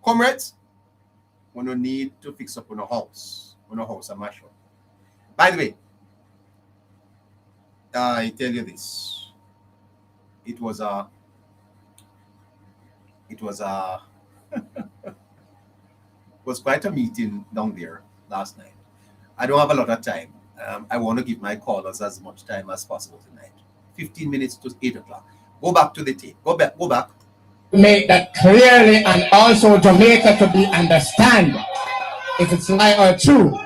Comrades, we no need to fix up on a house. On a house, a mash up. By the way, I tell you this. It was quite a meeting down there last night. I don't have a lot of time. I want to give my callers as much time as possible tonight. 15 minutes to 8 o'clock. Go back to the tape. Go back. Make that clearly, and also Jamaica to be understand if it's lie or true.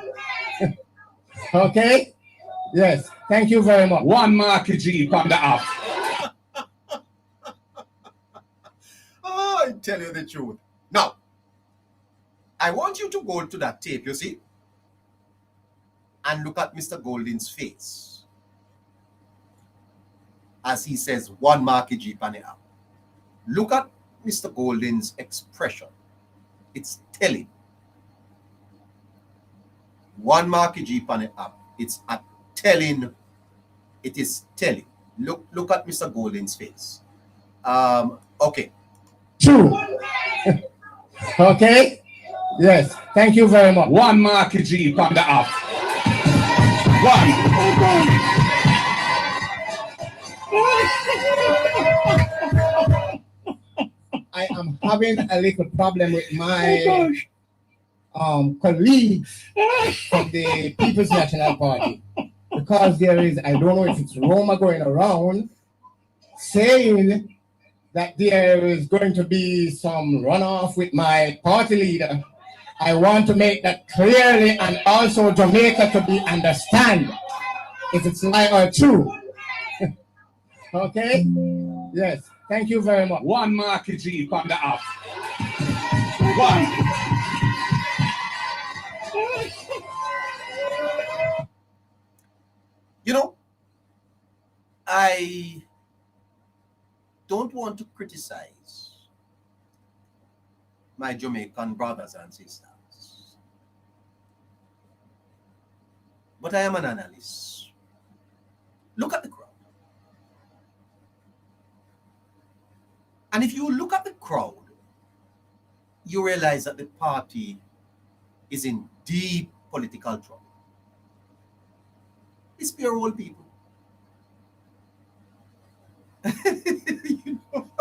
Okay? Yes. Thank you very much. One Markie G from the app. Oh, I tell you the truth. Now, I want you to go to that tape, you see, and look at Mr. Golden's face as he says, one Markie G on the app. Look at Mr. Golden's expression. It's telling. One Markie G on the app. It's a telling. It is telling. Look at Mr. Golden's face. Okay. True. Okay? Yes. Thank you very much. One Markie G from the app. One. I am having a little problem with my colleagues from the People's National Party, because there is, I don't know if it's Roma going around saying that there is going to be some runoff with my party leader. I want to make that clearly, and also Jamaica to be understand if it's lie or true. Okay? Yes. Thank you very much. One Markie G from the app. One. You know, I don't want to criticize my Jamaican brothers and sisters, but I am an analyst. Look at the crowd. And if you look at the crowd, you realize that the party is in deep political trouble. It's pure old people. You know?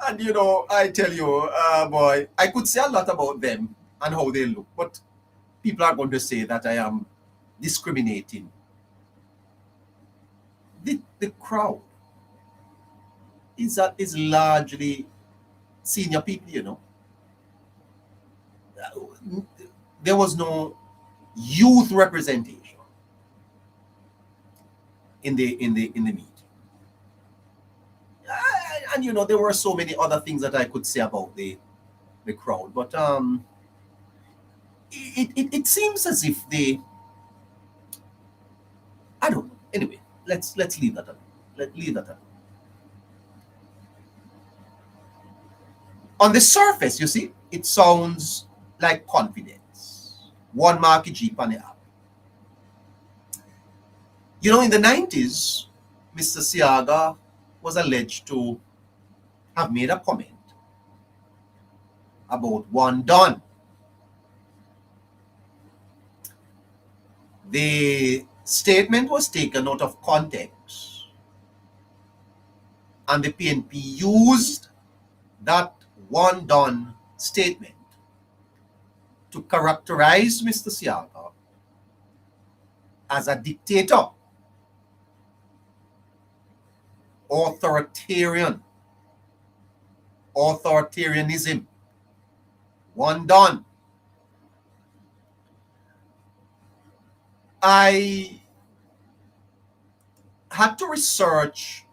And you know, I tell you, boy, I could say a lot about them and how they look, but people are going to say that I am discriminating. The crowd is largely senior people, you know. There was no youth representation in the meeting. And you know, there were so many other things that I could say about the crowd, but it seems as if I don't know. Anyway, let's leave that alone. Let's leave that alone. On the surface, you see, it sounds like confidence. One Markie G on the app. You know, in the 90s, Mr. Siaga was alleged to have made a comment about one Don. The statement was taken out of context, and the PNP used that one Don statement to characterize Mr. Siaga as a dictator, authoritarianism, one Don. I had to research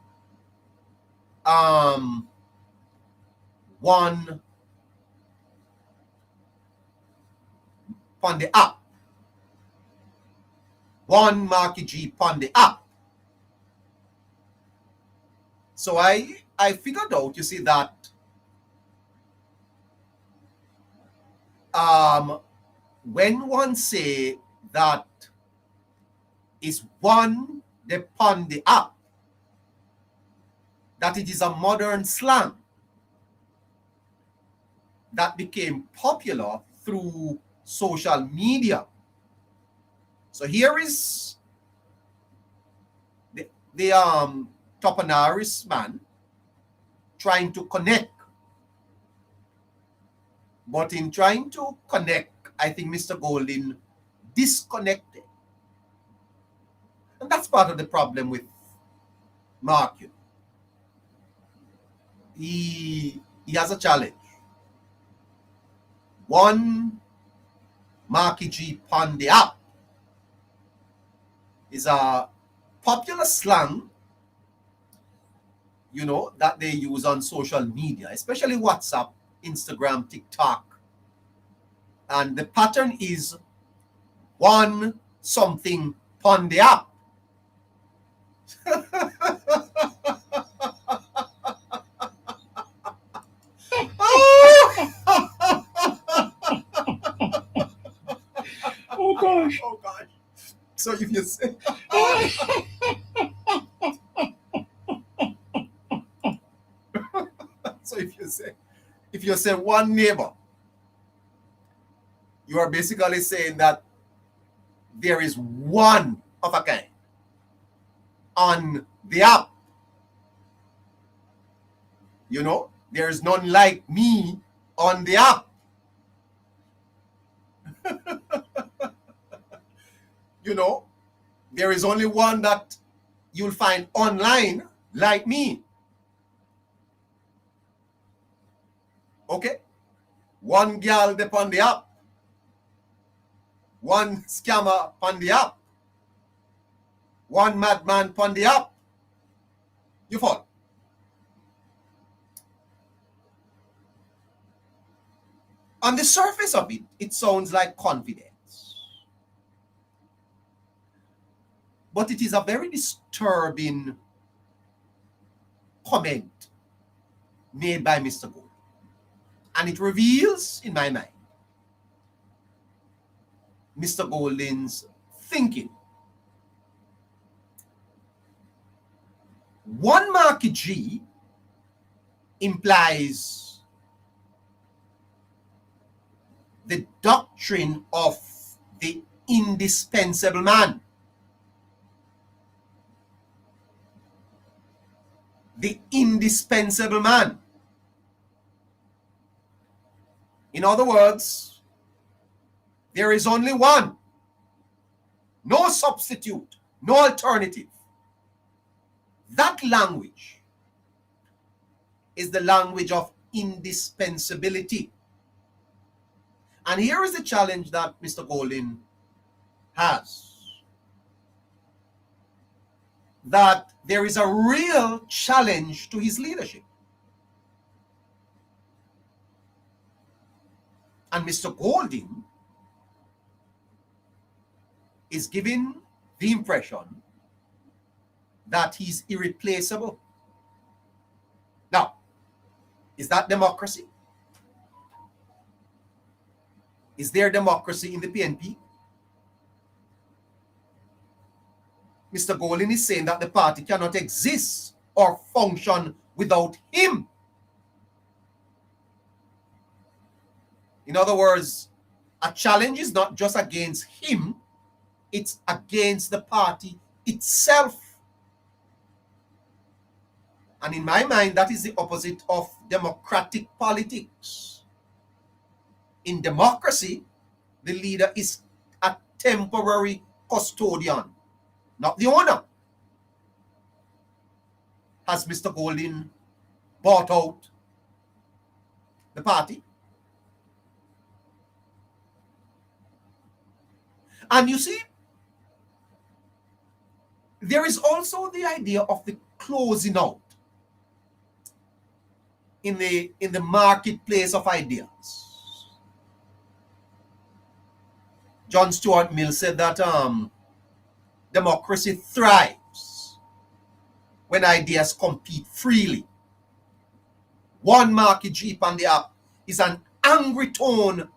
one on the app. One Markie G on the app. So I figured out, you see, that when one say that is one upon the app, that it is a modern slang. that became popular through social media. So here is the Topanaris man trying to connect. But in trying to connect, I think Mr. Golding disconnected. And that's part of the problem with Markie. He has a challenge. One Markie G on the app is a popular slang, you know, that they use on social media, especially WhatsApp, Instagram, TikTok. And the pattern is one something on the app. Oh gosh. Oh gosh. So if you say so if you say one neighbor, you are basically saying that there is one of a kind on the app. You know, there is none like me on the app. You know, there is only one that you'll find online like me. Okay? One girl upon the app. One scammer upon the app. One madman upon the app. You follow? On the surface of it, it sounds like confidence. But it is a very disturbing comment made by Mr. Gold. And it reveals, in my mind, Mr. Golding's thinking. One Markie G implies the doctrine of the indispensable man. The indispensable man. In other words, there is only one. No substitute, no alternative. That language is the language of indispensability. And here is the challenge that Mr. Golding has. That there is a real challenge to his leadership. And Mr. Golding is giving the impression that he's irreplaceable. Now, is that democracy? Is there democracy in the PNP? Mr. Golding is saying that the party cannot exist or function without him. In other words, a challenge is not just against him, it's against the party itself. And in my mind, that is the opposite of democratic politics. In democracy, the leader is a temporary custodian, not the owner. Has Mr. Golding bought out the party? And you see, there is also the idea of the closing out in the marketplace of ideas. John Stuart Mill said that democracy thrives when ideas compete freely. One Markie G on the app is an angry tone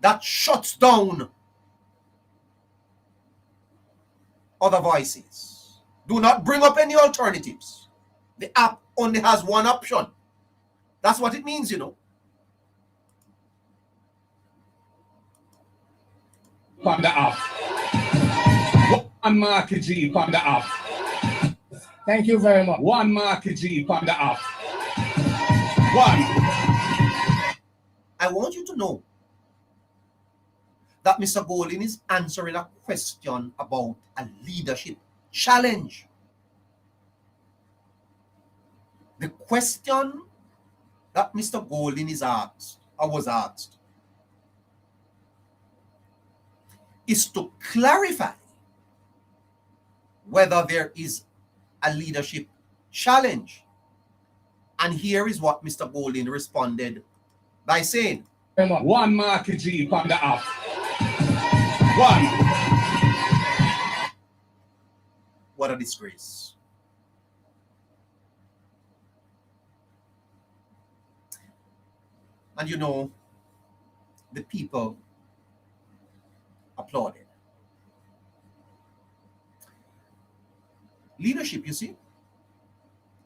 that shuts down other voices. Do not bring up any alternatives. The app only has one option. That's what it means, you know. on the app. One Markie G on the app. Thank you very much. One Markie G on the app. One. I want you to know that Mr. Golding is answering a question about a leadership challenge. The question that Mr. Golding is asked, or was asked, is to clarify whether there is a leadership challenge. And here is what Mr. Golding responded by saying, one Markie G on the app. One. What a disgrace. And you know, the people applauded. Leadership, you see,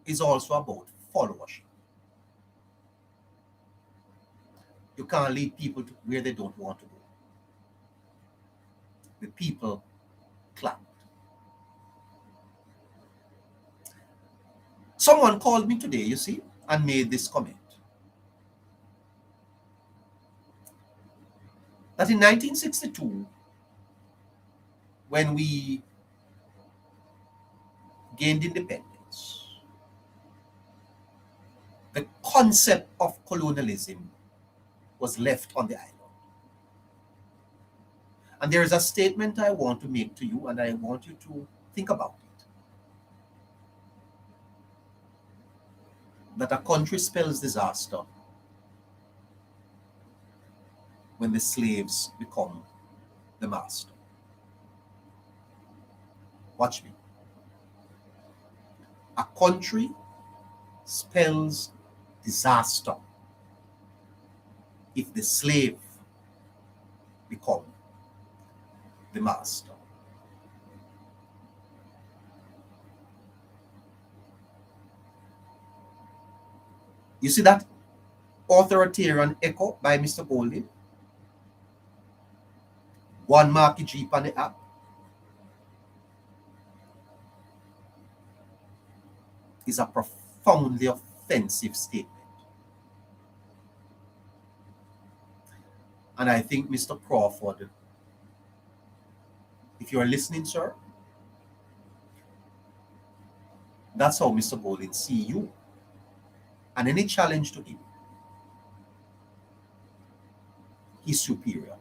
is also about followership. You can't lead people to where they don't want to go. The people clapped. Someone called me today, you see, and made this comment. That in 1962, when we gained independence, the concept of colonialism was left on the island. And there is a statement I want to make to you, and I want you to think about it. That a country spells disaster when the slaves become the master. Watch me. A country spells disaster if the slave become the master. You see that authoritarian echo by Mr. Golding? One Markie G on the app. Is a profoundly offensive statement. And I think, Mr. Crawford, if you are listening, sir, that's how Mr. Golding see you. And any challenge to him, he's superior.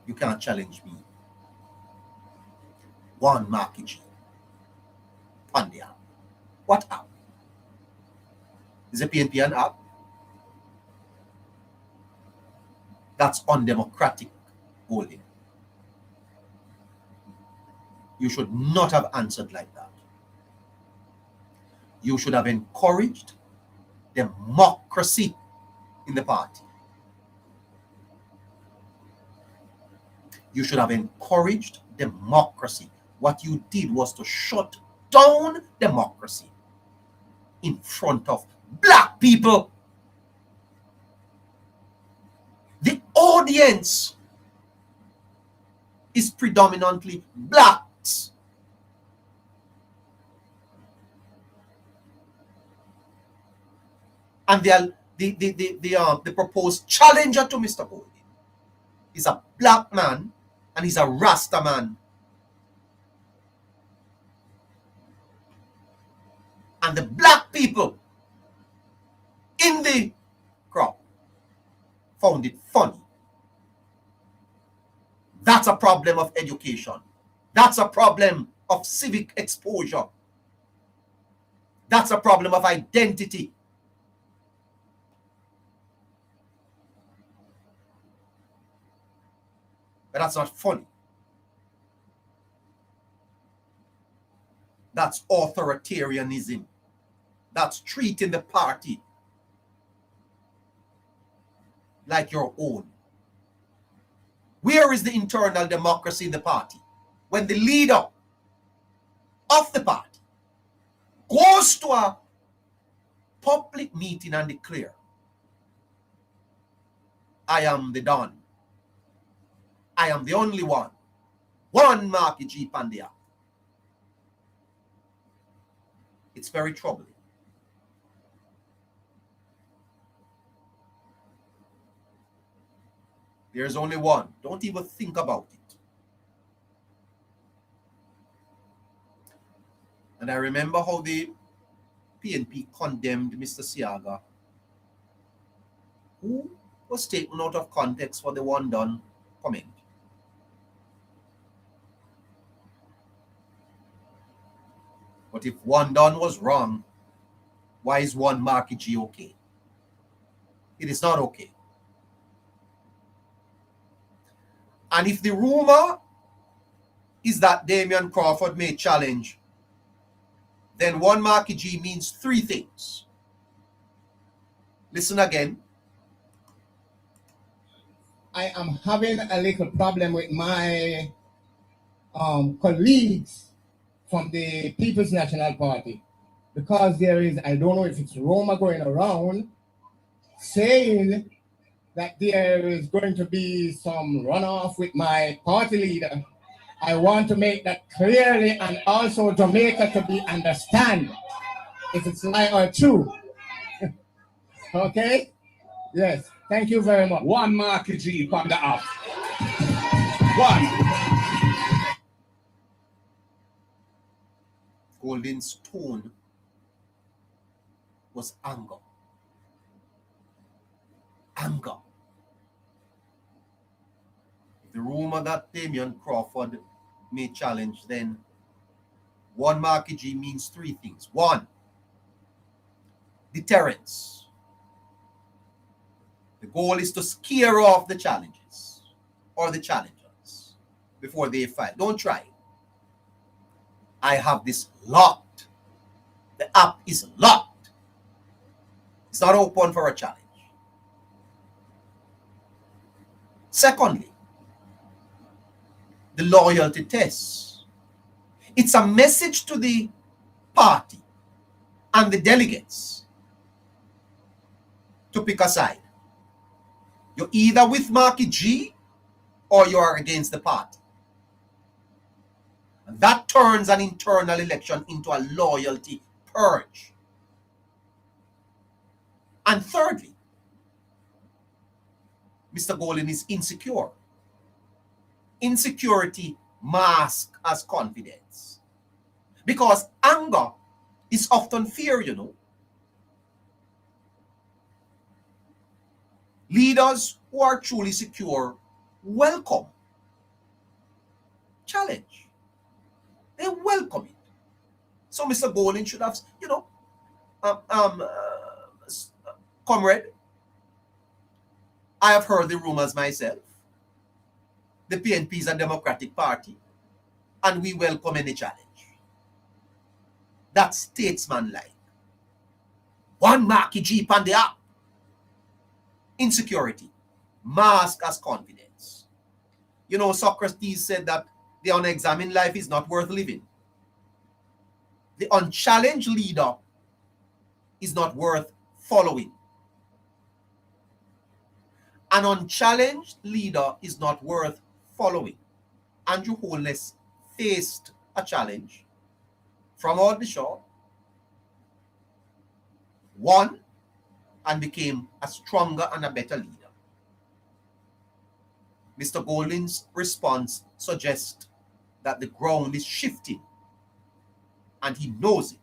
You can't challenge me. One Markie G on the app. What app? Is a PNP an app? That's undemocratic, Golding. You should not have answered like that. You should have encouraged democracy in the party. You should have encouraged democracy. What you did was to shut down democracy in front of black people. The audience is predominantly blacks. And the proposed challenger to Mr. Golding is a black man, and he's a Rasta man. And the black people in the crowd found it funny. That's a problem of education. That's a problem of civic exposure. That's a problem of identity. But that's not funny. That's authoritarianism. That's treating the party like your own. Where is the internal democracy in the party? When the leader of the party goes to a public meeting and declare, I am the Don. I am the only one. One Markie G Pandya. It's very troubling. There's only one. Don't even think about it. And I remember how the PNP condemned Mr. Siaga, who was taken out of context for the one done comment. But if one done was wrong, why is one Markie G okay? It is not okay. And if the rumor is that Damian Crawford may challenge, then one Markie G means three things. Listen again. I am having a little problem with my colleagues from the People's National Party, because there is, I don't know if it's rumor going around saying that there is going to be some runoff with my party leader. I want to make that clearly, and also Jamaica to be understand if it's lie or true. Okay? Yes. Thank you very much. One Markie G from the up. One. Golden's tone was anger. Anger. The rumor that Damian Crawford may challenge, then one Markie G means three things. One, deterrence. The goal is to scare off the challenges or the challengers before they fight. Don't try. I have this locked. The app is locked. It's not open for a challenge. Secondly, the loyalty test. It's a message to the party and the delegates to pick a side. You're either with Markie G or you are against the party. And that turns an internal election into a loyalty purge. And thirdly, Mr. Golden is insecure. Insecurity masked as confidence. Because anger is often fear, you know. Leaders who are truly secure welcome challenge. They welcome it. So Mr. Golden should have, you know, comrade, I have heard the rumors myself. The PNP is a democratic party, and we welcome any challenge. That's statesman-like. One Markie G on the app. Insecurity, masked as confidence. You know, Socrates said that the unexamined life is not worth living. The unchallenged leader is not worth following. An unchallenged leader is not worth following. Andrew Holness faced a challenge from out the shore, won, and became a stronger and a better leader. Mr. Golden's response suggests that the ground is shifting, and he knows it.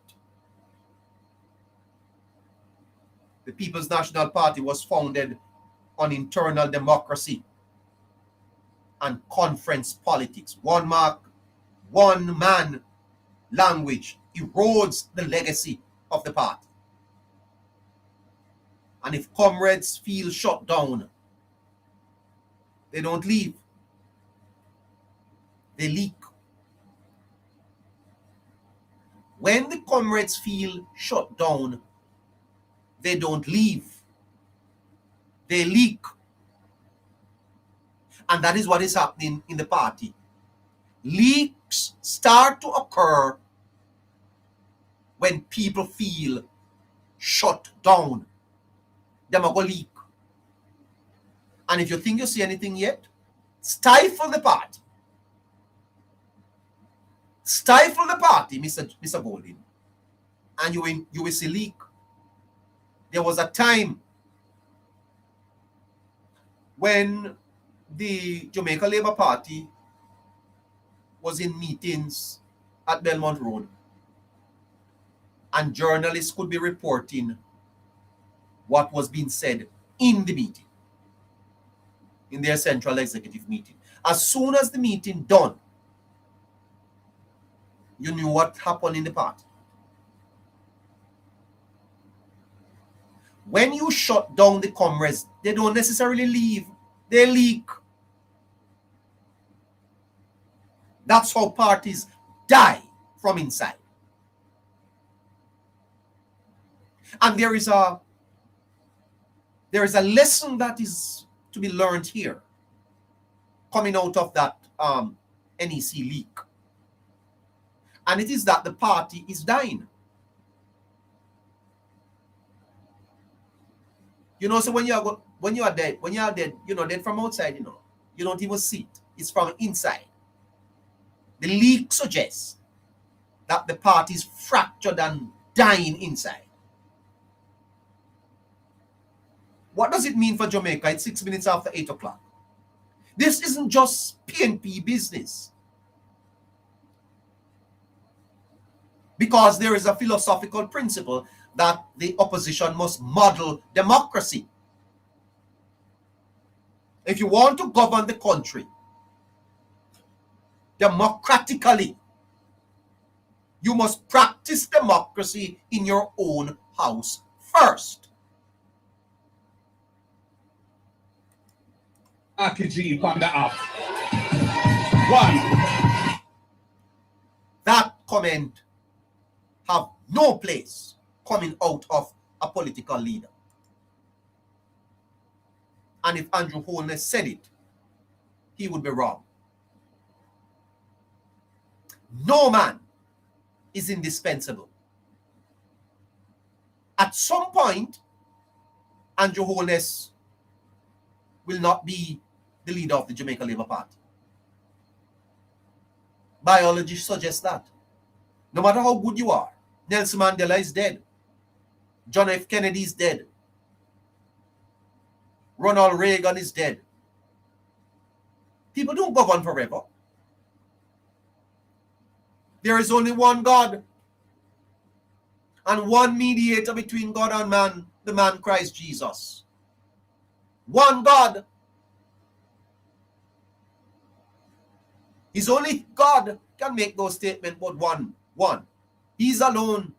The People's National Party was founded on internal democracy and conference politics. One mark, one man language erodes the legacy of the party. And if comrades feel shut down, they don't leave. They leak. When the comrades feel shut down, they don't leave. They leak. And that is what is happening in the party. Leaks start to occur when people feel shut down. Them are going to leak. And if you think you see anything yet, Stifle the party. Stifle the party, Mr. Golding, and you will see leak. There was a time when the Jamaica Labour Party was in meetings at Belmont Road, and journalists could be reporting what was being said in the meeting, in their central executive meeting. As soon as the meeting done, you knew what happened in the party. When you shut down the comrades, they don't necessarily leave, they leak. That's how parties die from inside. And there is a lesson that is to be learned here, coming out of that NEC leak. And it is that the party is dying. You know, so when you are dead, you know, dead from outside, you don't even see it. It's from inside. The leak suggests that the party is fractured and dying inside. What does it mean for Jamaica? It's 6 minutes after 8 o'clock. This isn't just PNP business. Because there is a philosophical principle that the opposition must model democracy. If you want to govern the country democratically, you must practice democracy in your own house first. Markie G from the app. 1. That comment have no place coming out of a political leader. And if Andrew Holness said it, he would be wrong. No man is indispensable. At some point, Andrew Holness will not be the leader of the Jamaica Labour Party. Biology suggests that. No matter how good you are, Nelson Mandela is dead. John F. Kennedy is dead. Ronald Reagan is dead. People don't govern forever. There is only one God and one mediator between God and man, the man Christ Jesus. One God. His only God can make those statements, but one. He's alone.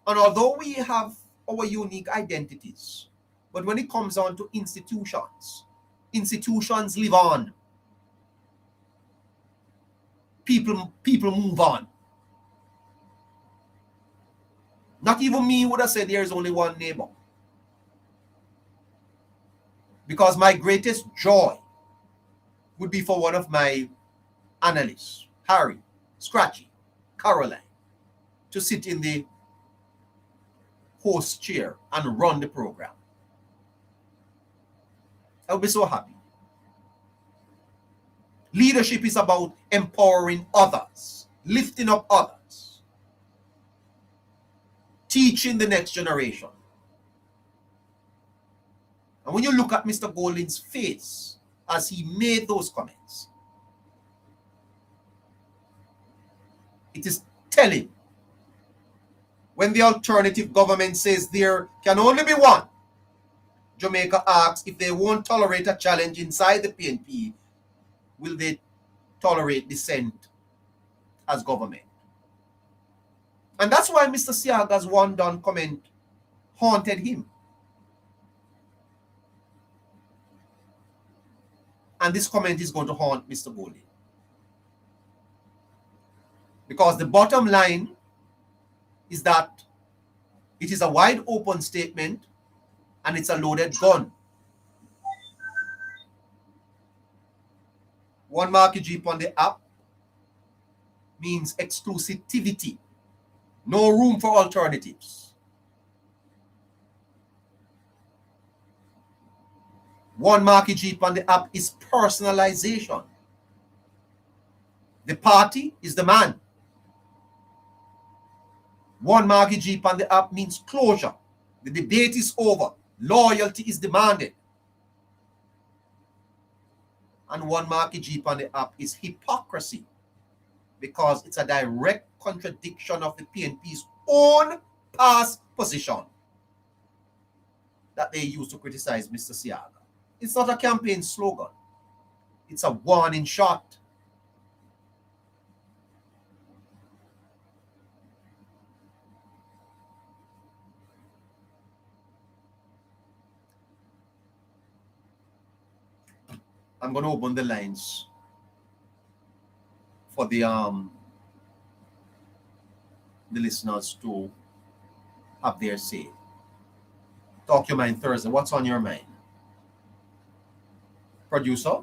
And although we have our unique identities, but when it comes on to institutions, institutions live on. People move on. Not even me would have said there is only one neighbor. Because my greatest joy would be for one of my analysts, Harry, Scratchy, Caroline, to sit in the host chair and run the program. I would be so happy. Leadership is about empowering others, lifting up others, teaching the next generation. And when you look at Mr. Golding's face as he made those comments, it is telling. When the alternative government says there can only be one, Jamaica asks if they won't tolerate a challenge inside the PNP, will they tolerate dissent as government? And that's why Mr. Siaga's one done comment haunted him. And this comment is going to haunt Mr. Golding. Because the bottom line is that it is a wide open statement and it's a loaded gun. One Markie G on the app means exclusivity. No room for alternatives. One Marky Jeep on the app is personalization. The party is the man. One Marky Jeep on the app means closure. The debate is over. Loyalty is demanded. And one Marky Jeep on the app is hypocrisy, because it's a direct contradiction of the PNP's own past position that they used to criticize Mr. Siaga. It's not a campaign slogan. It's a warning shot. I'm going to open the lines for the listeners to have their say. Talk Your Mind Thursday. What's on your mind? Producer?